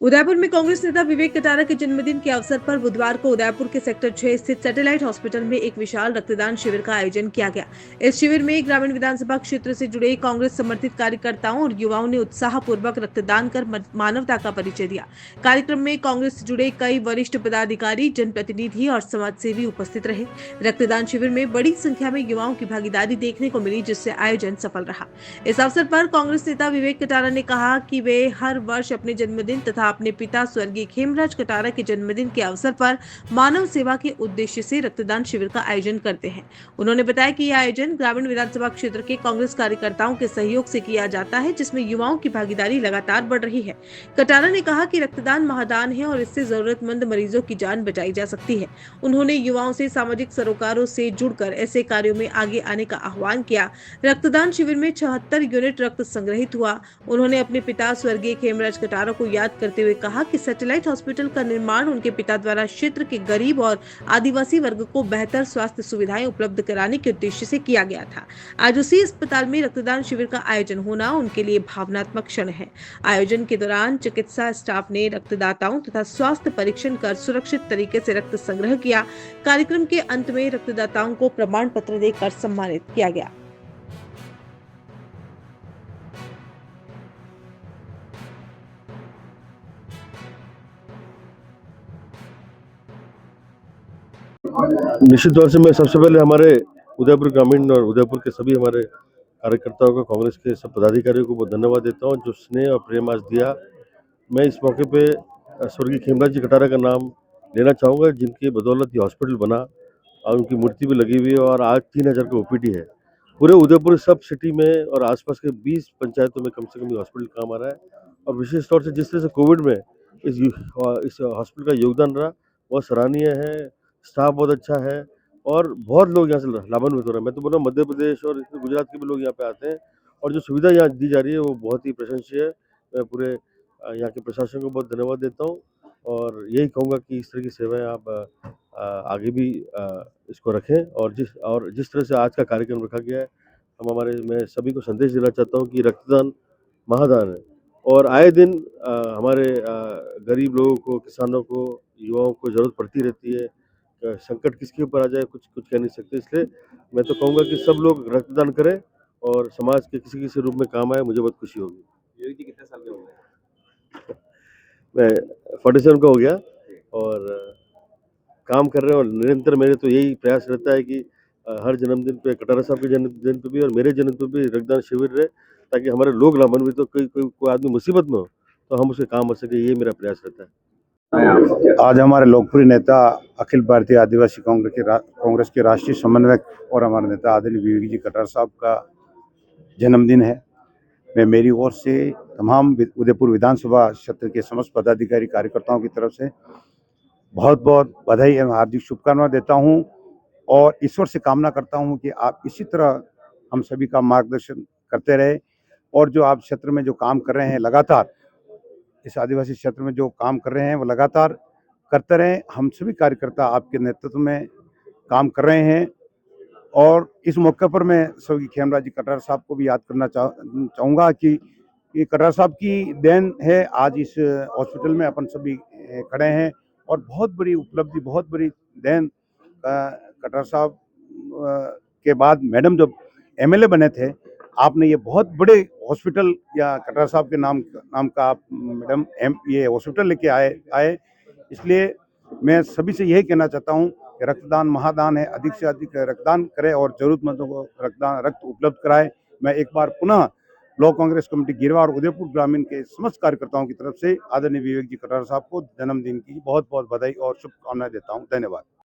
उदयपुर में कांग्रेस नेता विवेक कटारा के जन्मदिन के अवसर पर बुधवार को उदयपुर के सेक्टर 6 स्थित सैटेलाइट हॉस्पिटल में एक विशाल रक्तदान शिविर का आयोजन किया गया। इस शिविर में ग्रामीण विधानसभा क्षेत्र से जुड़े कांग्रेस समर्थित कार्यकर्ताओं और युवाओं ने उत्साहपूर्वक रक्तदान कर मानवता का परिचय दिया। कार्यक्रम में कांग्रेस से जुड़े कई वरिष्ठ पदाधिकारी, जनप्रतिनिधि और समाजसेवी उपस्थित रहे। रक्तदान शिविर में बड़ी संख्या में युवाओं की भागीदारी देखने को मिली, जिससे आयोजन सफल रहा। इस अवसर पर कांग्रेस नेता विवेक कटारा ने कहा कि वे हर वर्ष अपने जन्मदिन तथा अपने पिता स्वर्गीय खेमराज कटारा के जन्मदिन के अवसर पर मानव सेवा के उद्देश्य से रक्तदान शिविर का आयोजन करते हैं। उन्होंने बताया कि यह आयोजन ग्रामीण विधानसभा क्षेत्र के कांग्रेस कार्यकर्ताओं के सहयोग से किया जाता है, जिसमें युवाओं की भागीदारी लगातार बढ़ रही है। कटारा ने कहा कि रक्तदान महादान है और इससे जरूरतमंद मरीजों की जान बचाई जा सकती है। उन्होंने युवाओं से सामाजिक सरोकारों से जुड़कर ऐसे कार्यों में आगे आने का आह्वान किया। रक्तदान शिविर में 76 यूनिट रक्त संग्रहित हुआ। उन्होंने अपने पिता स्वर्गीय खेमराज कटारा को याद करते हुए कहा कि सैटेलाइट हॉस्पिटल का निर्माण उनके पिता द्वारा क्षेत्र के गरीब और आदिवासी वर्ग को बेहतर स्वास्थ्य सुविधाएं उपलब्ध कराने के उद्देश्य से किया गया था। आज उसी अस्पताल में रक्तदान शिविर का आयोजन होना उनके लिए भावनात्मक क्षण है। आयोजन के दौरान चिकित्सा स्टाफ ने रक्तदाताओं तथा स्वास्थ्य परीक्षण कर सुरक्षित तरीके से रक्त संग्रह किया। कार्यक्रम के अंत में रक्तदाताओं को प्रमाण पत्र देकर सम्मानित किया गया। निश्चित तौर से मैं सबसे पहले हमारे उदयपुर ग्रामीण और उदयपुर के सभी हमारे कार्यकर्ताओं को, कांग्रेस के सब पदाधिकारियों को बहुत धन्यवाद देता हूँ जो स्नेह और प्रेम आज दिया। मैं इस मौके पे स्वर्गीय खेमराज जी कटारा का नाम लेना चाहूँगा, जिनकी बदौलत ये हॉस्पिटल बना और उनकी मूर्ति भी लगी हुई है और आज 3000 का ओपीडी है। पूरे उदयपुर सब सिटी में और आसपास के 20 पंचायतों में कम से कम ये हॉस्पिटल काम आ रहा है। और विशेष तौर से जिस तरह से कोविड में इस हॉस्पिटल का योगदान रहा, बहुत सराहनीय है। स्टाफ बहुत अच्छा है और बहुत लोग यहाँ से लाभान्वित हो रहे हैं। मैं तो बोल रहा हूँ मध्य प्रदेश और इसमें गुजरात के भी लोग यहाँ पे आते हैं और जो सुविधा यहाँ दी जा रही है वो बहुत ही प्रशंसनीय है। मैं पूरे यहाँ के प्रशासन को बहुत धन्यवाद देता हूँ और यही कहूँगा कि इस तरह की सेवाएं आप आगे भी इसको रखें। और जिस तरह से आज का कार्यक्रम रखा गया है, मैं सभी को संदेश देना चाहता हूँ कि रक्तदान महादान है और आए दिन हमारे गरीब लोगों को, किसानों को, युवाओं को ज़रूरत पड़ती रहती है। संकट किसके ऊपर आ जाए कुछ कुछ कह नहीं सकते, इसलिए मैं तो कहूँगा कि सब लोग रक्तदान करें और समाज के किसी किसी रूप में काम आए। मुझे बहुत खुशी होगी। विवेक जी कितने साल के हो गए? मैं 47 का हो गया और काम कर रहे हैं और निरंतर मेरे तो यही प्रयास रहता है कि हर जन्मदिन पे, कटारा साहब के जन्मदिन पे भी और मेरे जन्मदिन पे भी रक्तदान शिविर रहे, ताकि हमारे लोग लाभान्वित हो। कोई आदमी मुसीबत में हो तो हम उसके काम आ सके, ये मेरा प्रयास रहता है। आज हमारे लोकप्रिय नेता, अखिल भारतीय आदिवासी कांग्रेस के राष्ट्रीय समन्वयक और हमारे नेता आदरणीय विवेक जी कटारा साहब का जन्मदिन है। मैं मेरी ओर से तमाम उदयपुर विधानसभा क्षेत्र के समस्त पदाधिकारी कार्यकर्ताओं की तरफ से बहुत बहुत बधाई एवं हार्दिक शुभकामनाएं देता हूं और ईश्वर से कामना करता हूं कि आप इसी तरह हम सभी का मार्गदर्शन करते रहे और जो आप क्षेत्र में जो काम कर रहे हैं लगातार, इस आदिवासी क्षेत्र में जो काम कर रहे हैं वो लगातार करते रहें। हम सभी कार्यकर्ता आपके नेतृत्व में काम कर रहे हैं और इस मौके पर मैं स्वर्गीय खेमराज जी कटारा साहब को भी याद करना चाहूँगा कि ये कटारा साहब की देन है आज इस हॉस्पिटल में अपन सभी खड़े हैं और बहुत बड़ी उपलब्धि, बहुत बड़ी देन कटारा साहब के बाद मैडम जब एमएलए बने थे, आपने ये बहुत बड़े हॉस्पिटल या कटारा साहब के नाम का आप मैडम ये हॉस्पिटल लेके आए। इसलिए मैं सभी से यही कहना चाहता हूँ कि रक्तदान महादान है, अधिक से अधिक रक्तदान करें और जरूरतमंदों को रक्त उपलब्ध कराएं। मैं एक बार पुनः ब्लॉक कांग्रेस कमेटी गिरवा और उदयपुर ग्रामीण के समस्त कार्यकर्ताओं की तरफ से आदरणीय विवेक जी कटारा साहब को जन्मदिन की बहुत बहुत बधाई और शुभकामनाएं देता हूँ। धन्यवाद।